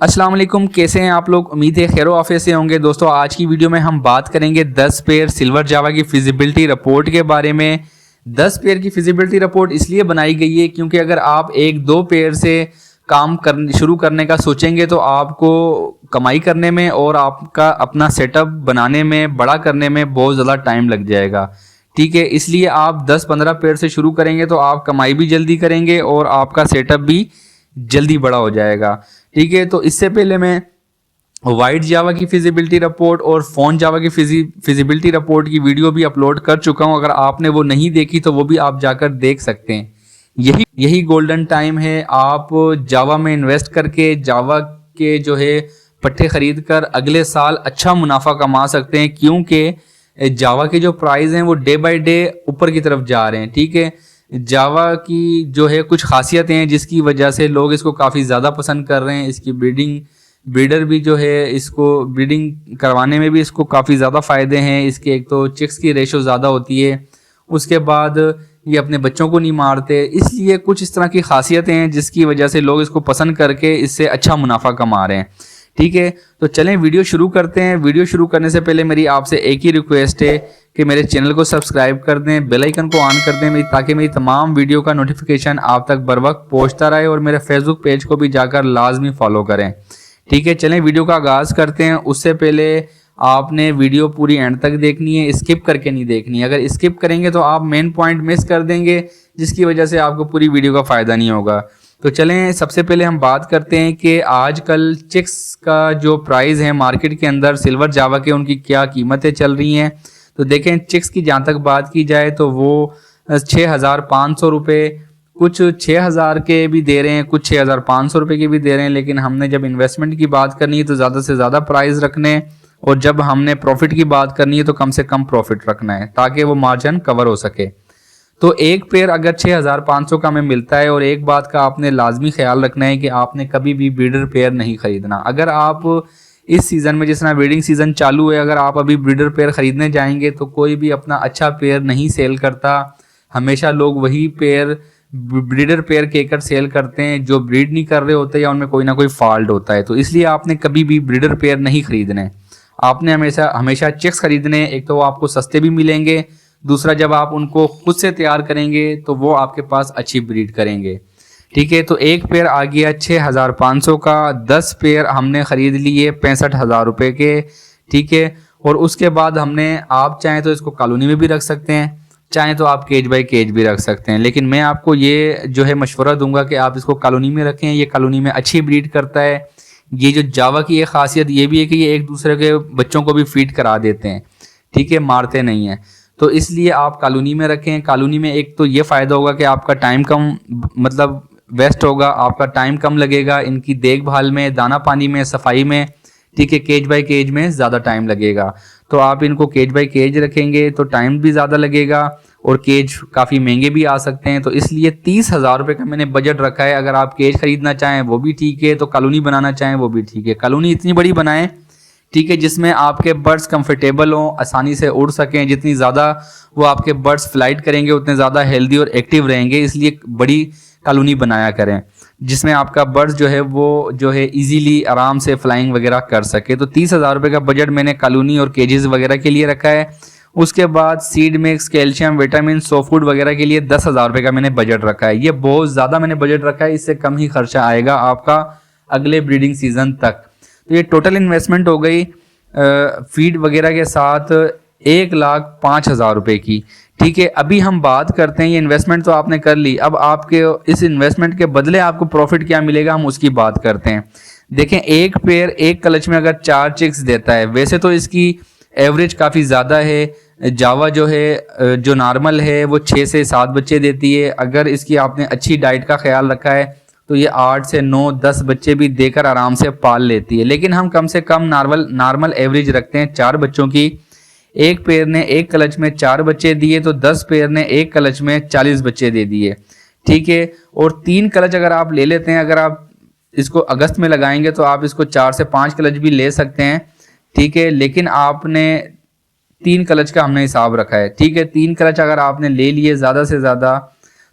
अस्सलाम वालेकुम, कैसे हैं आप लोग। उम्मीद है खैर आफियत से होंगे। दोस्तों आज की वीडियो में हम बात करेंगे 10 पेयर सिल्वर जावा की फिजिबिलिटी रिपोर्ट के बारे में। 10 पेयर की फिजिबिलिटी रिपोर्ट इसलिए बनाई गई है क्योंकि अगर आप एक दो पेयर से काम शुरू करने का सोचेंगे तो आपको कमाई करने में और आपका अपना सेटअप बनाने में, बड़ा करने में बहुत ज़्यादा टाइम लग जाएगा। ठीक है, इसलिए आप 10-15 पेयर से शुरू करेंगे तो आप कमाई भी जल्दी करेंगे और आपका सेटअप भी जल्दी बड़ा हो जाएगा। ठीक है, तो इससे पहले मैं वाइट जावा की फिजिबिलिटी रिपोर्ट और फोन जावा की फिजिबिलिटी रिपोर्ट की वीडियो भी अपलोड कर चुका हूं। अगर आपने वो नहीं देखी तो वो भी आप जाकर देख सकते हैं। यही गोल्डन टाइम है, आप जावा में इन्वेस्ट करके जावा के जो है पट्टे खरीद कर अगले साल अच्छा मुनाफा कमा सकते हैं, क्योंकि जावा के जो प्राइस हैं वो डे बाय डे ऊपर की तरफ जा रहे हैं। ठीक है, जावा की जो है कुछ खासियतें हैं जिसकी वजह से लोग इसको काफ़ी ज़्यादा पसंद कर रहे हैं। इसकी ब्रीडर भी जो है इसको ब्रीडिंग करवाने में भी इसको काफ़ी ज़्यादा फ़ायदे हैं। इसके एक तो चिक्स की रेशो ज़्यादा होती है, उसके बाद ये अपने बच्चों को नहीं मारते, इसलिए कुछ इस तरह की खासियतें हैं जिसकी वजह से लोग इसको पसंद करके इससे अच्छा मुनाफा कमा रहे हैं। ठीक है, तो चलें वीडियो शुरू करते हैं। वीडियो शुरू करने से पहले मेरी आपसे एक ही रिक्वेस्ट है कि मेरे चैनल को सब्सक्राइब कर दें, बेल आइकन को ऑन कर दें ताकि मेरी तमाम वीडियो का नोटिफिकेशन आप तक बर वक्त पहुँचता रहे, और मेरे फेसबुक पेज को भी जाकर लाजमी फॉलो करें। ठीक है, चलें वीडियो का आगाज़ करते हैं। उससे पहले आपने वीडियो पूरी एंड तक देखनी है, स्किप करके नहीं देखनी है। अगर स्किप करेंगे तो आप मेन पॉइंट मिस कर देंगे, जिसकी वजह से आपको पूरी वीडियो का फ़ायदा नहीं होगा। तो चलें सबसे पहले हम बात करते हैं कि आजकल चिक्स का जो प्राइस है मार्केट के अंदर सिल्वर जावा के, उनकी क्या कीमतें चल रही हैं। तो देखें, चिक्स की जहाँ तक बात की जाए तो वो 6,500 रुपये, कुछ 6,000 के भी दे रहे हैं, कुछ 6,500 रुपये के भी दे रहे हैं। लेकिन हमने जब इन्वेस्टमेंट की बात करनी है तो ज़्यादा से ज़्यादा प्राइस रखने, और जब हमने प्रॉफिट की बात करनी है तो कम से कम प्रॉफिट रखना है ताकि वो मार्जिन कवर हो सके। तो एक पेयर अगर 6,500 का हमें मिलता है, और एक बात का आपने लाजमी ख्याल रखना है कि आपने कभी भी ब्रीडर पेयर नहीं खरीदना। अगर आप इस सीज़न में, जिस तरह ब्रीडिंग सीज़न चालू है, अगर आप अभी ब्रीडर पेयर ख़रीदने जाएंगे तो कोई भी अपना अच्छा पेयर नहीं सेल करता। हमेशा लोग वही पेयर ब्रीडर पेयर कहकर सेल करते हैं जो ब्रीड नहीं कर रहे होते या उनमें कोई ना कोई फॉल्ट होता है। तो इसलिए आपने कभी भी ब्रीडर पेयर नहीं खरीदने, आपने हमेशा चिक्स खरीदने। एक तो वो आपको सस्ते भी मिलेंगे, दूसरा जब आप उनको खुद से तैयार करेंगे तो वो आपके पास अच्छी ब्रीड करेंगे। ठीक है, तो एक पेयर आ गया 6,500 का, 10 पेयर हमने ख़रीद लिए 65,000 रुपये के। ठीक है, और उसके बाद हमने, आप चाहें तो इसको कॉलोनी में भी रख सकते हैं, चाहें तो आप केज बाय केज भी रख सकते हैं। लेकिन मैं आपको ये जो है मशवरा दूंगा कि आप इसको कॉलोनी में रखें, ये कॉलोनी में अच्छी ब्रीड करता है। ये जो जावा की एक खासियत ये भी है कि ये एक दूसरे के बच्चों को भी फीड करा देते हैं। ठीक है, मारते नहीं हैं, तो इसलिए आप कॉलोनी में रखें। कॉलोनी में एक तो ये फ़ायदा होगा कि आपका टाइम कम, मतलब वेस्ट होगा, आपका टाइम कम लगेगा इनकी देखभाल में, दाना पानी में, सफाई में। ठीक है, केज बाय केज में ज़्यादा टाइम लगेगा, तो आप इनको केज बाय केज रखेंगे तो टाइम भी ज़्यादा लगेगा और केज काफ़ी महंगे भी आ सकते हैं। तो इसलिए 30,000 रुपये का मैंने बजट रखा है। अगर आप केज खरीदना चाहें वो भी ठीक है, तो कॉलोनी बनाना चाहें वो भी ठीक है। कॉलोनी इतनी बड़ी बनाएं, ठीक है, जिसमें आपके बर्ड्स कंफर्टेबल हों, आसानी से उड़ सकें। जितनी ज़्यादा वो आपके बर्ड्स फ्लाइट करेंगे उतने ज़्यादा हेल्दी और एक्टिव रहेंगे, इसलिए बड़ी कॉलोनी बनाया करें जिसमें आपका बर्ड्स जो है वो जो है इजीली आराम से फ्लाइंग वगैरह कर सके। तो 30,000 रुपये का बजट मैंने कॉलोनी और केजेस वगैरह के लिए रखा है। उसके बाद seed mix, calcium, vitamin, so food वगैरह के लिए 10,000 रुपये का मैंने बजट रखा है। ये बहुत ज़्यादा मैंने बजट रखा है, इससे कम ही खर्चा आएगा आपका अगले ब्रीडिंग सीजन तक। तो ये टोटल इन्वेस्टमेंट हो गई फीड वगैरह के साथ 1,05,000 रुपये की। ठीक है, अभी हम बात करते हैं, ये इन्वेस्टमेंट तो आपने कर ली, अब आपके इस इन्वेस्टमेंट के बदले आपको प्रॉफिट क्या मिलेगा हम उसकी बात करते हैं। देखें, एक पेयर एक क्लच में अगर 4 चिक्स देता है, वैसे तो इसकी एवरेज काफ़ी ज़्यादा है। जावा जो है जो नॉर्मल है वो 6 से 7 बच्चे देती है। अगर इसकी आपने अच्छी डाइट का ख्याल रखा है तो ये 8 से 9, 10 बच्चे भी देकर आराम से पाल लेती है। लेकिन हम कम से कम नॉर्मल एवरेज रखते हैं 4 बच्चों की। एक पेयर ने एक क्लच में 4 बच्चे दिए तो 10 पेयर ने एक क्लच में 40 बच्चे दे दिए। ठीक है, और 3 क्लच अगर आप ले लेते हैं, अगर आप इसको अगस्त में लगाएंगे तो आप इसको 4 से 5 क्लच भी ले सकते हैं। ठीक है, लेकिन आपने 3 क्लच का हमने हिसाब रखा है। ठीक है, 3 क्लच अगर आपने ले लिए ज़्यादा से ज़्यादा